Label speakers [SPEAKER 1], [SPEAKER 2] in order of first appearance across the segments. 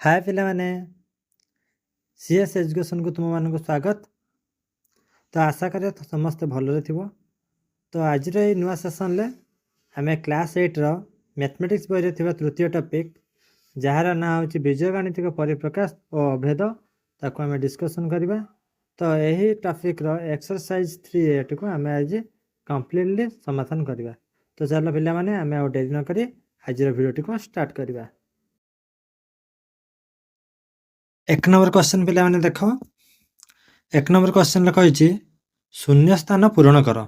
[SPEAKER 1] हाय पिलामाने CS education को तुम मान स्वागत। तो आशा करें तो समस्ते भलरे थिबो। तो आज नुआ सेसन ले आम क्लास 8 रो मैथमेटिक्स बही थिबा तृतीय टॉपिक जार ना हूँ बीज गणितिक परिप्रकाश और अभेद ताको आम डिस्कशन करबा। तो यही टॉपिक रो एक्सरसाइज 3 को आम आज कंप्लीटली समाधान करबा। तो चलो पिला माने आम आ डेरी न करी आज वीडियो को स्टार्ट करबा। एक नंबर क्वेश्चन पिला माने देखो, एक नंबर क्वेश्चन कही शून्य स्थान पूरण कर।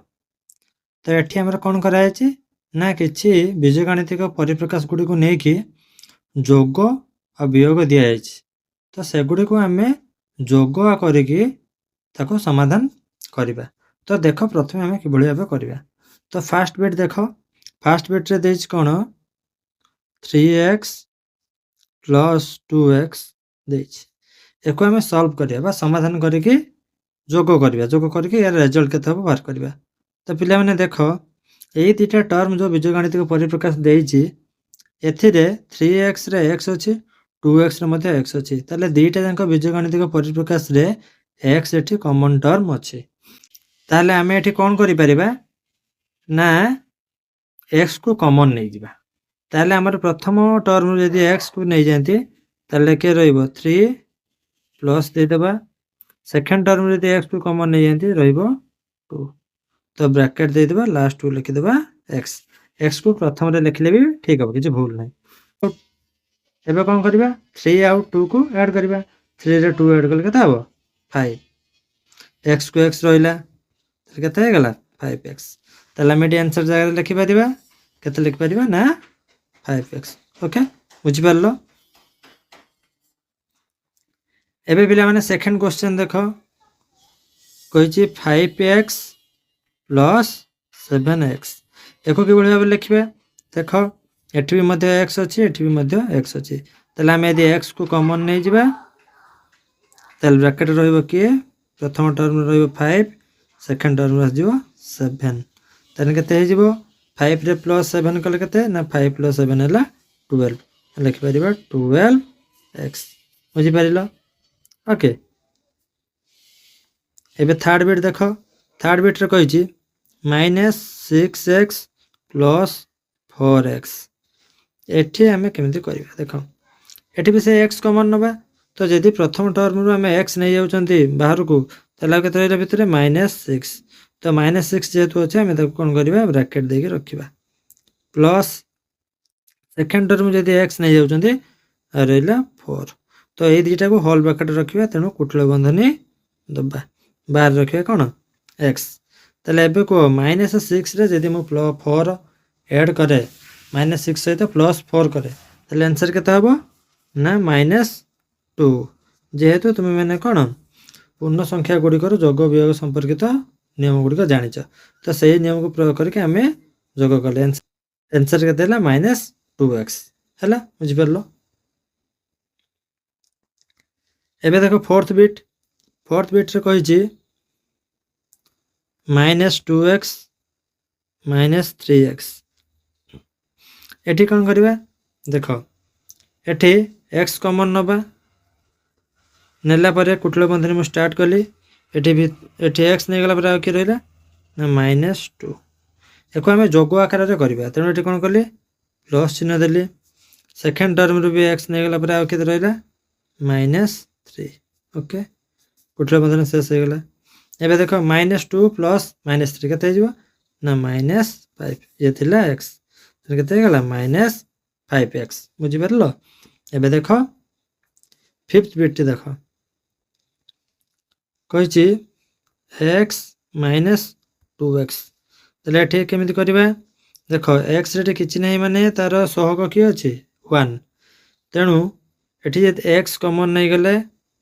[SPEAKER 1] तो ये आम कौन कराई ना कि बीजगणितिक परिप्रकाश गुड़ी को लेकिन जोग और वियोग दि जाए। तो सेगुड़ी को आम जोग करके समाधान करवा। तो देख प्रथम आम कि भाव करवा। तो फास्ट बिट देख, फास्ट बिट्रे दे कौन 3x + 2x एक आम सल्व करवा समाधान करके जोग करवा। जोग करके यार रिजल्ट के बाहर करवा। तो पिला माने देख यही दुटा टर्म जो बीजगणितिक परिप्रकाश देती एथिरे 3x रे x अच्छी 2x रे मध्य x अच्छी ताले दुटा जाक बीजगणितिक परिप्रकाश रे x एठी कॉमन टर्म अच्छी। ताले आम एठी कौन करि परिबा ना x को कॉमन नहीं जिबा। ताले हमर प्रथम टर्म यदि x को नहीं जानती ताले के रहइबो 3 प्लस दे देबा। सेकेंड टर्म यदि x को कॉमन नहीं जानती रहइबो 2। तो ब्रैकेट दे देबा लास्ट को लिखि देबा x। x को प्रथम रे लिखले भी ठीक हो, किछि भूल नै। तो एबे कोन करबा 3 आउ 2 को ऐड करबा। 3 रे 2 ऐड कल केता हो 5। x को x रहिला त केता हे गला 5x। तला मेडी आंसर जगह लिखि परिबा केते लिखि परिबा ना 5x। ओके बुझि परलो। एबे पिला माने सेकंड क्वेश्चन देखो कहिछि 5x + 7x एको कि भाव लिखे देख एठी भी मध्य x अच्छी एठी भी मध्य x अच्छी। ताले आम यदि x को कॉमन नहीं जिबा ताले ब्रैकेट रहइबो कि प्रथम टर्म रहइबो 5 सेकंड टर्म रहइबो 7। ताले केते हे जिवो 5 रे +7 कले केते ना 5 + 7 हला 12 लिखि परिबा 12x। बुझि परिलो। ओके एबे थर्ड बिट देख, थर्ड बिट रे कहिछि -6x + 4x एठी आमे केमिति करबा। देखो एठी भी से x कॉमन नबा। तो यदि प्रथम टर्म रो आमे x नै जाउचंती बाहर को तला केते रहला भितरे -6। तो -6 जेतु अछि आमे ताको कोन करबा ब्रैकेट देके रखिबा प्लस सेकंड टर्म यदि x नै जाउचंती रहला 4। तो ए दुटा को होल ब्रैकेट रखिबा तेनु कुटल बंधनी दबा बाहर रखिबा कोन x। ताले एबे को -6 रे यदि मु 4 ऐड करे -6 सहित +4 करे ताले आंसर केता हबो ना -2। जेहेतु तुम मैंने कौन पूर्ण संख्या गुड़िक जोग वियोग संपर्कित नियम गुड़िक जानिच तो सही नियम को प्रयोग करके आम जोग कले आंसर केते हला -2x है। बुझिपार। एबे देखो फोर्थ बिट, फोर्थ बिट रे कहिछि -2x - 3x एठी कौन करबा देख एठी x कॉमन नबा नेला परे कुटल बंधनी मु स्टार्ट कली एठी भी एठी x नै गला परे आ कि रहला ना -2 एको हमें जोग आकार रे करबा। तेनो एठी कोन कली प्लस चिन्ह देली सेकंड टर्म रे भी x नै गला परे आ कि रहला -3। ओके कुटल बंधनी शेष हो गला। एबे देखो -2 + -3 केते जिवो ना -5 ये थिला x केते गला -5x। बुझि परलो। एबे देखो फिफ्थ बिट देखो कहिछि x - 2x तले एठी केमिति करबा देखो x रे किछि नै माने तार सहग कि अछि 1। तेनु एठी जे x कॉमन नै गले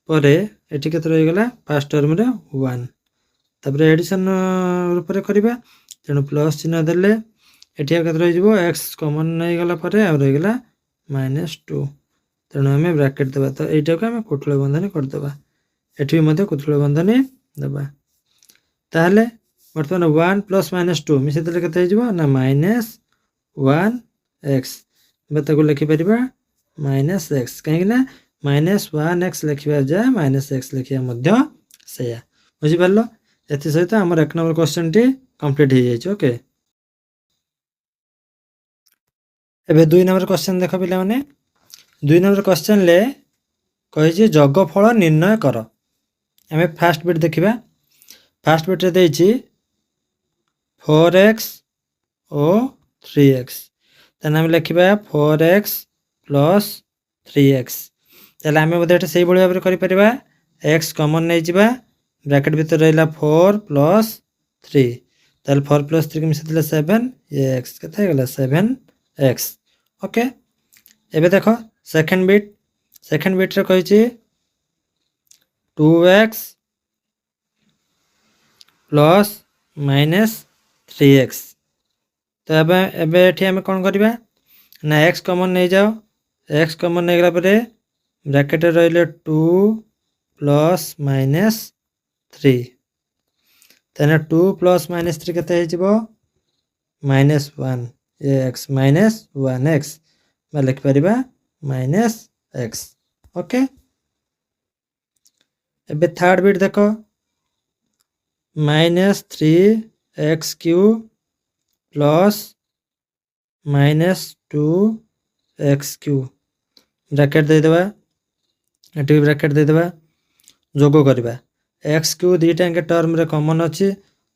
[SPEAKER 1] परे एठी केते रहि गला फर्स्ट टर्म रे 1 तबरे एडिशन रूप रे करबा। तेनु प्लस चिन्ह देले एठी केते रहि जिवो x कॉमन नै गला परे आ रहि गला -2। तेनु हमें ब्रैकेट देबा। तो एटा को हमें कुटल बंधनी कर देबा एठी मध्य कुटल बंधनी देबा। ताहले वर्तमान 1 + -2 मिसे देले केते हे जिवो ना -1x। बता को लिखि परिबा -x कहीं ना -1x लिखा जाए -x लिखा से बुझिपार ए सहित आम 1 नंबर क्वेश्चन टी कंप्लीट हो जाए। ओके एबे 2 नंबर क्वेश्चन देख पिला माने 2 नंबर क्वेश्चन ले कही जगफल निर्णय कर। आम फास्ट बिट देखा फास्ट बिट देछि 4x और 3x तेना आम लिखा 4x प्लस 3x तेल आम बोधे से भाव में कर एक्स कमन नहीं जा ब्रैकेट भीतर रहा 4 प्लस 3 तेल 4 प्लस 3 मिसाई 7 ये एक्स के 7x। ओके एबे देख सेकेंड बिट रे कही 2x प्लस -3x तो एबे आम कौन करवा ना एक्स कमन नहीं जाओ एक्स कमन नहीं गला ब्रैकेट रही 2 प्लस -3 तेना 2 प्लस -3 के -1 ये एक्स -1x मैं लिखिपर -x। ओके एबे थर्ड बिट देख -3x³ प्लस -2x³ ब्रैकेट देदेबा ये ब्रैकेट देदेबा जोग करवा x³ दुईटा टर्म रे कॉमन अच्छी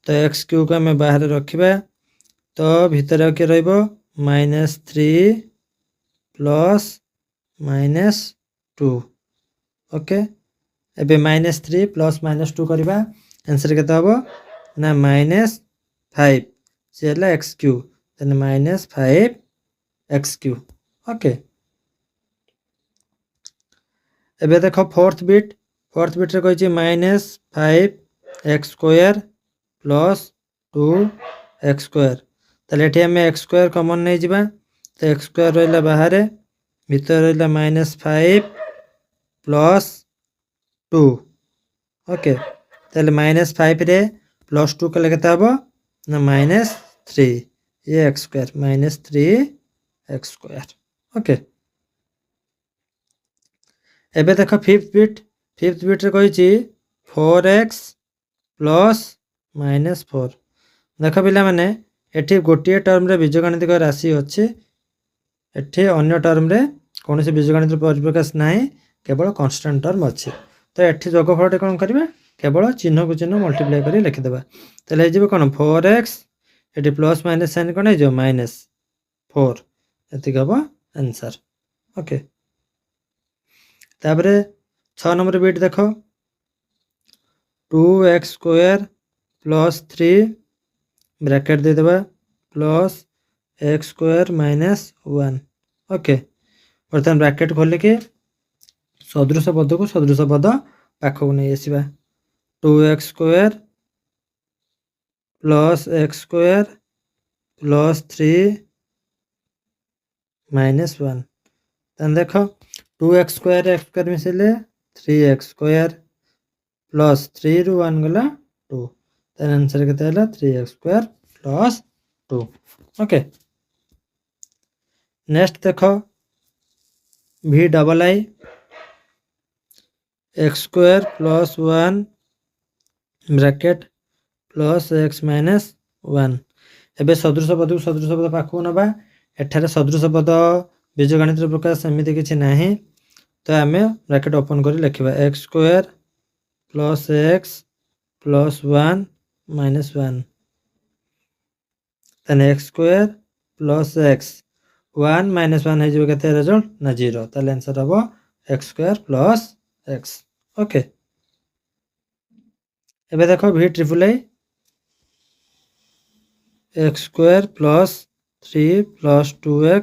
[SPEAKER 1] तो x³ को आम बाहर रखा तो भितर के -3 प्लस -2। ओके एबे -3 प्लस -2 करवा आंसर के हम ना -5 सी है x³ तेन -5x³। ओके एबे देख फोर्थ बिट रे कही -5x² प्लस 2x² तेल ये आम x² कमन नहीं जा तो x² रहा बाहर भीतर रहा -5 प्लस 2। ओके तेल -5 रे प्लस 2 कले के हम ना -3 ये x² -3x²। ओके एबे देख फिफ्थ बिट रे कही 4x प्लस -4 देख पिला माने एठी गोटे टर्म रे बीजगणितिक राशि अच्छे एठी अन्य टर्म रे कौन से बीजगणित परिप्रकाश ना केवल कन्स्टांट टर्म अच्छे तो एठी जोगफल कौन करवा केवल चिन्ह को चिन्ह मल्टीप्लाई कर लिखिदेवा तेल हो कौन 4x ये प्लस माइनस साइन कौन हो -4 ये हम आंसर। ओके तापर 6 नंबर बिट देख 2x² प्लस 3 ब्रैकेट देदेबा प्लस x² -1। ओके बर्तमान ब्रैकेट खोलिकी सदृश पद को सदृश पद पाखक नहीं आसवा 2x² प्लस x² प्लस 3 -1 तेन देख 2x² x² मिसेले 3x² प्लस 3 रु 1 गला 2 तेन आंसर के 3x² प्लस 2। ओके नेक्स्ट देख VII x² plus 1 bracket plus x -1 एबे सदृश पद को सदृश पद पाखक नवा एठारे सदृश पद बीजगणित प्रकाश सेमती किसी ना तो आम ब्रैकेट ओपन कर लिखा x² प्लस x प्लस 1 -1 तेन x² प्लस x 1 -1 हो रिजल्ट ना 0 तेल आंसर हम x² प्लस x। ओके एबे देख VIII x² plus 3 plus 2x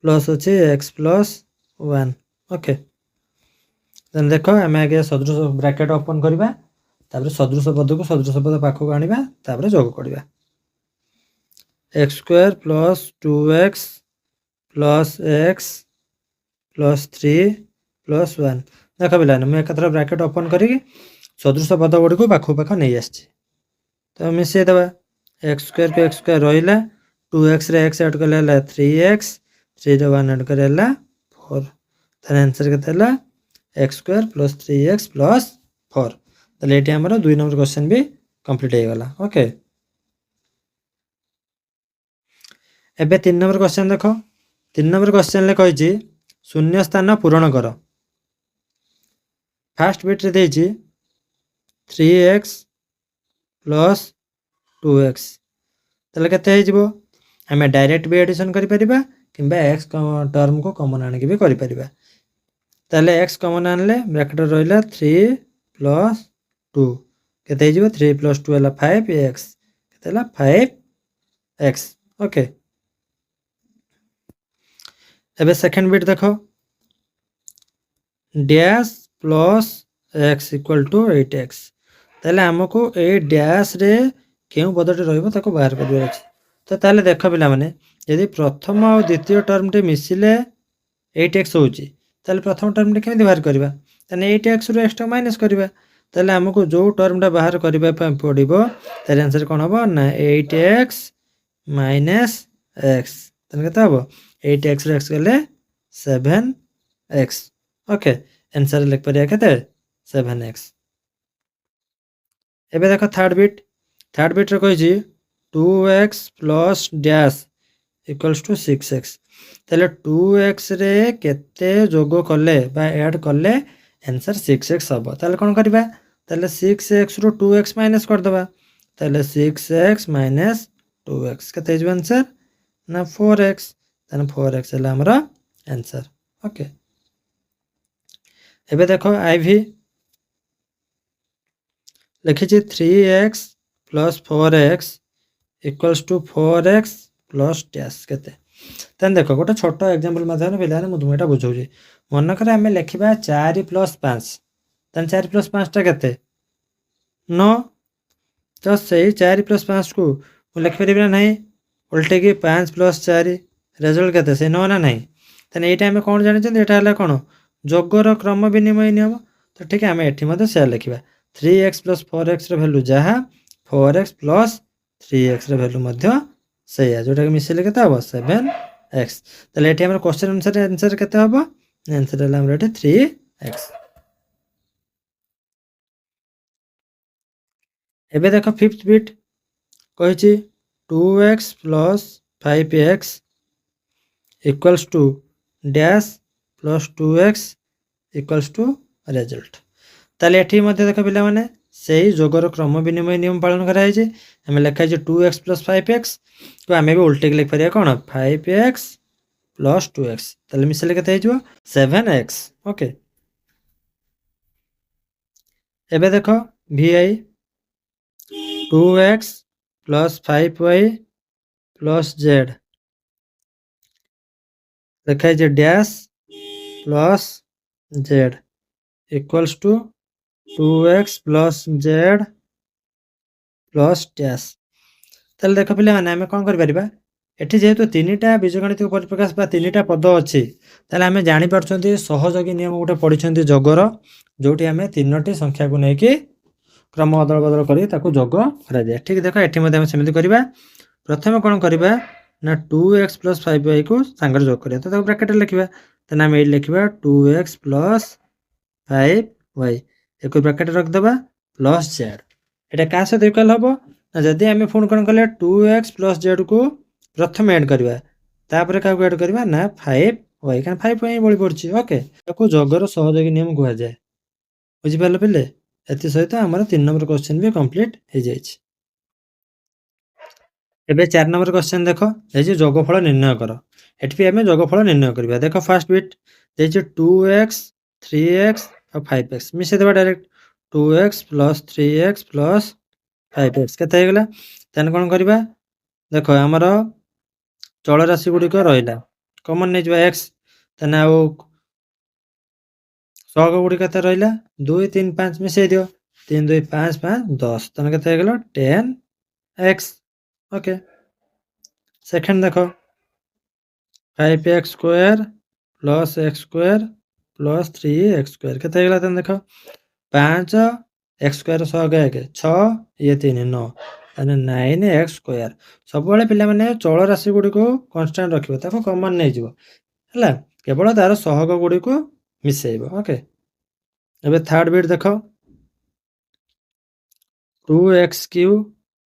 [SPEAKER 1] plus अच्छे x प्लस 1। ओके देन देख आम आगे सदृश ब्रैकेट ओपन करवा सदृश पद को सदृश पद पाखक आनिबा तापर जोग करवा x² plus 2x plus x plus 3 plus 1 देख पिला मुझे एक ब्रैकेट ओपन करी सदृश पद गुड़ी को पाखक पाख नहीं आसी तो मिसई देवा x² को x² रहा 2x रे x ऐड कले 3x 3 रे 1 ऐड करे 4 ତାହେଲେ ଆନ୍ସର କେତେ ହେଲା x square plus 3x plus 4। ତାହେଲେ ଏଠି ଆମର 2 ନମ୍ବର କ୍ୱେଶ୍ଚନ୍ ବି କମ୍ପ୍ଲିଟ୍ ହେଇଗଲା। ଓକେ, ଏବେ 3 ନମ୍ବର କ୍ୱେଶ୍ଚନ୍ ଦେଖ। 3 ନମ୍ବର କ୍ୱେଶ୍ଚନ୍ରେ କହିଛି ଶୂନ୍ୟ ସ୍ଥାନ ପୂରଣ କର। ଫାର୍ଷ୍ଟ ବିଟ୍ରେ ଦେଇଛି 3x ପ୍ଲସ୍ 2x, ତାହେଲେ କେତେ ହେଇଯିବ? ଆମେ ଡାଇରେକ୍ଟ ବି ଏଡିସନ୍ କରିପାରିବା କିମ୍ବା x ଟର୍ମକୁ କମନ୍ ଆଣିକି ବି କରିପାରିବା। ତାହେଲେ x କମନ୍ ଆଣିଲେ ବ୍ରାକେଟରେ ରହିଲା 3 ପ୍ଲସ୍ 2, କେତେ ହେଇଯିବ? 3 ପ୍ଲସ୍ 2 ହେଲା 5x, କେତେ ହେଲା 5x। ଓକେ, ଏବେ ସେକେଣ୍ଡ ବିଟ୍ ଦେଖ, dash plus x equal to 8x, ତାହେଲେ ଆମକୁ ଏଇ ଡ୍ୟାସ୍ରେ କେଉଁ ପଦଟି ରହିବ ତାକୁ ବାହାର କରିବାର ଅଛି। ତ ତାହେଲେ ଦେଖ ପିଲାମାନେ, ଯଦି ପ୍ରଥମ ଆଉ ଦ୍ୱିତୀୟ ଟର୍ମଟି ମିଶିଲେ 8x ହେଉଛି, ତାହେଲେ ପ୍ରଥମ ଟର୍ମଟି କେମିତି ବାହାର କରିବା? ତାହେଲେ 8xରୁ ଏକ୍ସଟ୍ରା ମାଇନସ୍ କରିବା। ତାହେଲେ ଆମକୁ ଯେଉଁ ଟର୍ମଟା ବାହାର କରିବା ପାଇଁ ପଡ଼ିବ ତାର ଆନ୍ସର କ'ଣ ହେବ ନା 8x ମାଇନସ୍ x। ତାହେଲେ କେତେ ହେବ? 8xରୁ x ଗଲେ 7x। ଓକେ, ଆନ୍ସର ଲେଖିପାରିବା କେତେ? 7x। ଏବେ ଦେଖ ଥାର୍ଡ଼ ବିଟ୍ରେ କହିଛି 2x plus dash equals to 6x, ତାହେଲେ 2xରେ କେତେ ଯୋଗ କଲେ ବା ଆଡ଼୍ କଲେ ଆନ୍ସର 6x ହେବ। ତାହେଲେ କ'ଣ କରିବା? ତାହେଲେ 6xରୁ 2x ମାଇନସ୍ କରିଦେବା। ତାହେଲେ 6x ମାଇନସ୍ 2x କେତେ ହେଇଯିବ ଆନ୍ସର? ନା 4x। ତାହେଲେ 4x ହେଲା ଆମର ଆନ୍ସର। ଓକେ, ଏବେ ଦେଖ IV ଲେଖିଛି 3x plus 4x equals to 4x plus dash କେତେ? ତାହେଲେ ଦେଖ ଗୋଟେ ଛୋଟ ଏକ୍ଜାମ୍ପଲ୍ ମାଧ୍ୟମରେ ପିଲାମାନେ ମୁଁ ତୁମକୁ ଏଇଟା ବୁଝାଉଛି। ମନେକର ଆମେ ଲେଖିବା 4 ପ୍ଲସ୍ 5, ତାହେଲେ 4 ପ୍ଲସ୍ 5ଟା କେତେ? 9। ତ ସେଇ 4 ପ୍ଲସ୍ 5କୁ ମୁଁ ଲେଖିପାରିବି ନା ନାହିଁ ଓଲଟେଇକି 5 ପ୍ଲସ୍ 4, ରେଜଲ୍ଟ କେତେ? ସେ 9 ନା ନାହିଁ? ତାହେଲେ ଏଇଟା ଆମେ କ'ଣ ଜାଣିଛନ୍ତି? ଏଇଟା ହେଲା କ'ଣ? ଯୋଗର କ୍ରମ ବିନିମୟ ନିୟମ। ତ ଠିକ୍ ଆମେ ଏଠି ମଧ୍ୟ ସେୟା ଲେଖିବା। 3x ପ୍ଲସ୍ 4xର ଭ୍ୟାଲୁ ଯାହା, 4x ପ୍ଲସ୍ 3xର ଭ୍ୟାଲୁ ମଧ୍ୟ ସେଇଆ, ଯେଉଁଟାକି ମିଶିଲେ କେତେ ହେବ? 7x। ତାହେଲେ ଏଠି ଆମର କ୍ୱେଶ୍ଚନ୍ ଅନୁସାରେ ଆନ୍ସର କେତେ ହେବ? ଆନ୍ସର ହେଲା ଆମର ଏଠି 3x। ଏବେ ଦେଖ ଫିଫ୍ଥ ବିଟ୍ କହିଛି 2x plus 5x equals to dash plus 2x equals to result. ତାହେଲେ ଏଠି ମଧ୍ୟ ଦେଖ ପିଲାମାନେ ସେଇ ଯୋଗର କ୍ରମ ବିନିମୟ ନିୟମ ପାଳନ କରାଯାଇଛି। ଆମେ ଲେଖା ହେଇଛି 2x ପ୍ଲସ୍ 5x କୁ ଆମେ ବି ଉଲ୍ଟେଇକି ଲେଖିପାରିବା କ'ଣ? 5x ପ୍ଲସ୍ 2x, ତାହେଲେ ମିଶିଲେ କେତେ ହେଇଯିବ? 7x। ଓକେ, ଏବେ ଦେଖ VI 2x plus 5y plus z ଲେଖା ହେଇଛି dash plus z equals to 2x plus z plus dash. ତାହେଲେ ଦେଖ ପିଲାମାନେ ଆମେ କ'ଣ କରିପାରିବା? ଏଠି ଯେହେତୁ 3ଟା ବୀଜଗଣିତିକ ପରିପ୍ରକାଶ ବା 3ଟା ପଦ ଅଛି, ତାହେଲେ ଆମେ ଜାଣିପାରୁଛନ୍ତି ସହଯୋଗୀ ନିୟମ ଗୋଟେ ପଢ଼ିଛନ୍ତି ଯୋଗର, ଯେଉଁଠି ଆମେ 3ଟି ସଂଖ୍ୟାକୁ ନେଇକି କ୍ରମ ଅଦଳ ବଦଳ କରି ତାକୁ ଯୋଗ କରାଯାଏ। ଠିକ୍ ଦେଖ ଏଠି ମଧ୍ୟ ଆମେ ସେମିତି କରିବା। ପ୍ରଥମେ କ'ଣ କରିବା ନା 2x ପ୍ଲସ୍ 5yକୁ ସାଙ୍ଗରେ ଯୋଗ କରିବା। ତ ତାକୁ ବ୍ରାକେଟରେ ଲେଖିବା। ତାହେଲେ ଆମେ ଏଇଠି ଲେଖିବା 2x ପ୍ଲସ୍ 5y, ଏକୁ ବ୍ରାକେଟରେ ରଖିଦେବା ପ୍ଲସ୍ z। ଏଇଟା କାହା ସହିତ ଇକ୍ୱାଲ୍ ହେବ? ନା ଯଦି ଆମେ ପୁଣି କ'ଣ କଲେ 2x ପ୍ଲସ୍ zକୁ ପ୍ରଥମେ ଆଡ଼୍ କରିବା, ତାପରେ କାହାକୁ ଆଡ଼୍ କରିବା ନା 5y, କାରଣ 5y ବଳି ପଡ଼ୁଛି। ଓକେ, ତାକୁ ଯୋଗର ସହଯୋଗୀ ନିୟମ କୁହାଯାଏ। ବୁଝିପାରିଲ ପିଲେ? ଏଥିସହିତ ଆମର 3 ନମ୍ବର କ୍ୱେଶ୍ଚନ୍ ବି କମ୍ପ୍ଲିଟ୍ ହେଇଯାଇଛି। ଏବେ 4 ନମ୍ବର କ୍ୱେଶ୍ଚନ୍ ଦେଖ, ଦେଇଛି ଯୋଗଫଳ ନିର୍ଣ୍ଣୟ କର। ଏଠି ବି ଆମେ ଯୋଗଫଳ ନିର୍ଣ୍ଣୟ କରିବା। ଦେଖ ଫାର୍ଷ୍ଟ ବିଟ୍ ଦେଇଛି 2x 3x ଆଉ 5x, ମିଶାଇଦେବା direct. 2x plus 3x plus 5x କେତେ ହେଇଗଲା? ତାହେଲେ କ'ଣ କରିବା? ଦେଖ ଆମର ଚଳ ରାଶି ଗୁଡ଼ିକ ରହିଲା, କମନ୍ ନେଇଯିବା x। ତାହେଲେ ଆଉ ସହଗ ଗୁଡ଼ିକ କେତେ ରହିଲା? 2 3 5 ମିଶାଇ ଦିଅ। 3 2 5 5 10, ତାହେଲେ କେତେ ହେଇଗଲା? 10x। ଓକେ, ସେକେଣ୍ଡ ଦେଖ 5x square plus x square plus 3x square କେତେ ହେଇଗଲା? ତାହେଲେ ଦେଖ 5 x ସ୍କୋୟାର ସହଗ 1 6 ଇଏ 3 9, ତାହେଲେ 9x ସ୍କୋୟାର। ସବୁବେଳେ ପିଲାମାନେ ଚଳ ରାଶି ଗୁଡ଼ିକୁ କନଷ୍ଟାଣ୍ଟ ରଖିବ, ତାକୁ କମନ୍ ନେଇଯିବ ହେଲା, କେବଳ ତାର ସହଗ ଗୁଡ଼ିକୁ ମିଶେଇବ। ଓକେ, ଏବେ ଥାର୍ଡ ବିଟ୍ ଦେଖ 2x³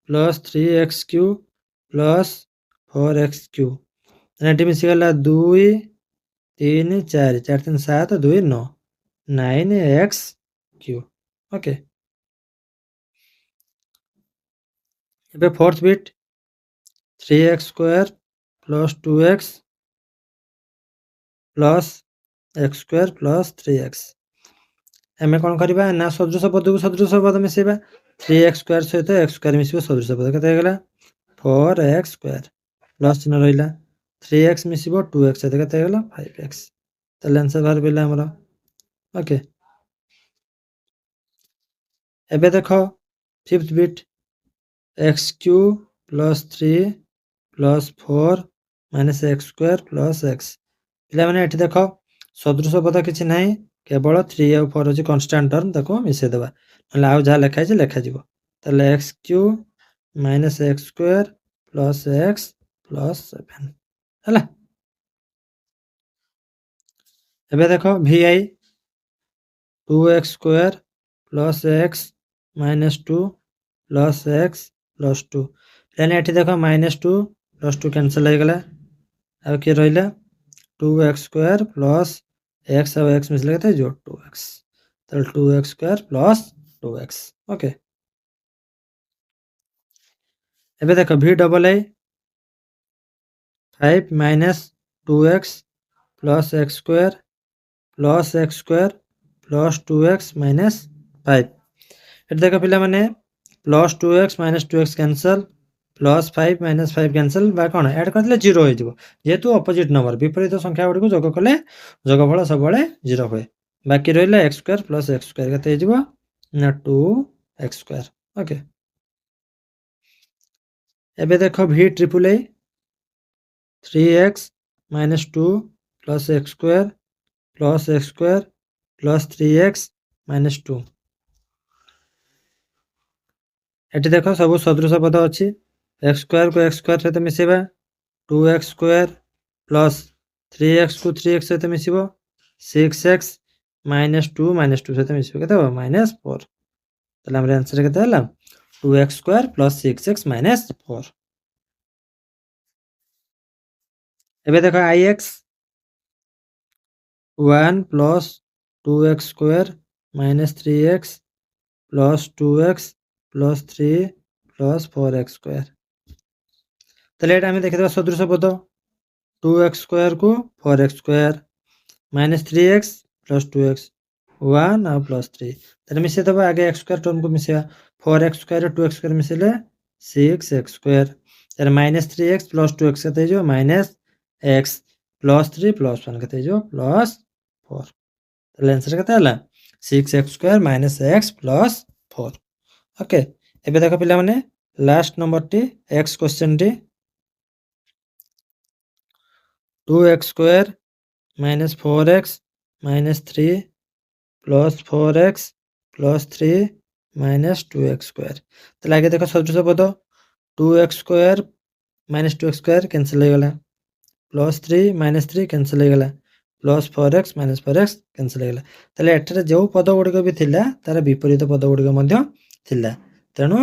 [SPEAKER 1] plus 3x³ plus 4x³ ଏଠି ମିଶିଗଲା 2 3 4 4 3 7 2 9 9x³ ଓକେ। ଏବେ फोर्थ बिट 3x² plus 2x plus x² plus 3x एम कौन करवा ना सदृश पद को सदृश पद मिसेबा 3x² सहित x² मिसिबो सदृश पद केते हेगला 4x² प्लस चिन्ह रहिला 3x मिसिबो 2x सहित केते हेगला 5x ताले आंसर बाहर पइला हमरा ओके। एबे देखो fifth bit x³ plus 3 plus 4 minus x² plus x पिला माने एठी देखो सदृश पद किछि नाही केवल 3 और 4 अछि कांस्टेंट टर्म ताको मिसे देबा नले आउ जा लेखा छै लेखा जिवो ताले x³ minus x² plus x plus 7 हला। एबे देखो vi 2x² plus x minus 2 plus x plus 2 यानी एठी देखो माइनस 2 प्लस 2 कैंसिल हो गला आ के रहिला 2x² प्लस x और x मिसले केते जो 2x तो 2x² प्लस 2x ओके। एबे देखो v डबल आई 5 minus 2x plus x² plus x² plus 2x minus 5 एट देखो पिला माने plus 2x minus 2x cancel plus 5 minus 5 cancel बा कोन ऐड करले 0 हो जिवो जेतु ऑपोजिट नंबर विपरीत संख्या गुडी को जोग कले जोगफल सब बेले 0 होय बाकी रहिला x² प्लस x² केते जिवो ना 2x² ओके। एबे देखो v triple a 3x minus 2 plus x² plus x² plus 3x minus 2 eighty देखो सब सदृश पद अछि x² को x² सहित मिसेबा 2x² प्लस 3x को 3x सहित मिसिबो 6x माइनस 2 सहित मिसिबो केते हो माइनस 4 तले हमर आंसर केते हला 2x² प्लस 6x माइनस 4। एबे देखो ix 1 plus 2x² minus 3x plus 2x plus 3 plus 4x² तले एटा हम देखिदबा सदृश पद 2x² को 4x² minus 3x plus 2x 1 और प्लस 3 तले मिसे दबा आगे x² टर्म को मिसेबा 4x² 2x² मिसेले 6x² तर माइनस 3x प्लस 2x केते जो माइनस x प्लस 3 प्लस 1 केते जो प्लस 4 तले आंसर केते हला 6x² minus x plus 4 okay. एबे देखो पिला माने last number T x question T 2x² minus 4x minus 3 plus 4x plus 3 minus 2x² तले आगे देखो सदृश पद 2x² माइनस 2x² कैंसिल हो गला प्लस 3 माइनस 3 कैंसिल हो गला plus 4x minus 4x cancel हो गला तले एठरे जो पद गुडी भी थिला तार विपरीत पद गुडी मध्य थिला तेनु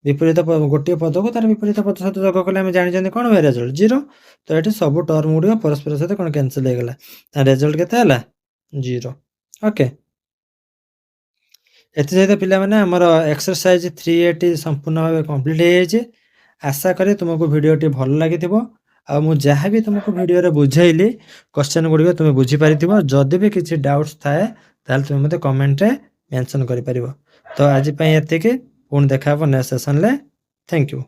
[SPEAKER 1] विपरीत गोटे पद को तार विपरीत पद सहित जोग कले हम जानि जंदी कोन होय रिजल्ट 0 तो एठी सब टर्म गुडी परस्पर सहित कोन कैंसिल हो गला ता रिजल्ट केते हला 0 ओके। एति सहित पिला माने हमर एक्सरसाइज 380 संपूर्ण भाबे कंप्लीट हे जे आशा करे तुमको वीडियो टी भल लागिथिबो आ मु जहा भी तुमको वीडियो रे बुझाइली क्वेश्चन गुडी तुम बुझी पारिथिबो जदि भी किछि डाउट्स थाए ताल तुम मते कमेंट रे मेंशन करि परिबो तो आज पय एते के पुन देखा नेक्स्ट सेशन ले थैंक यू।